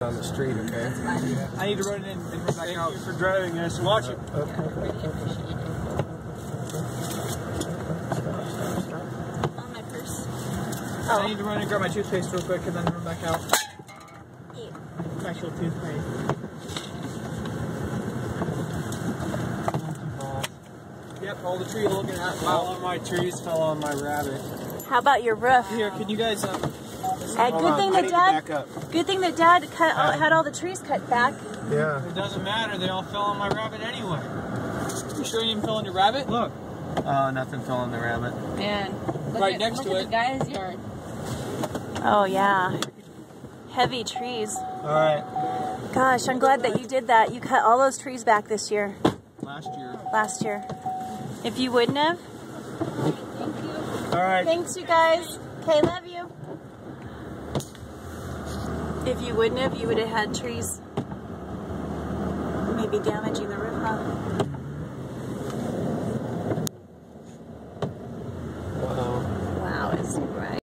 on the street, okay? I need to run in and run back out. Thank you for driving us. Watch it. Okay. On my purse. Oh. I need to run and grab my toothpaste real quick and then run back out. Yeah. Actual toothpaste. Yep, all the tree you're looking at. All of my trees fell on my rabbit. How about your roof? Here, can you guys Good thing that Dad had all the trees cut back. Yeah. It doesn't matter. They all fell on my rabbit anyway. You sure you didn't fell on your rabbit? Look. Oh, nothing fell on the rabbit. Man, Right next to look it. at the guy's yard. Oh yeah, heavy trees. All right. Gosh, I'm glad that you did that. You cut all those trees back this year. Last year. If you wouldn't have. All right. Thanks, you guys. Okay, love you. If you wouldn't have, you would have had trees maybe damaging the roof, huh? Wow. Wow, it's right.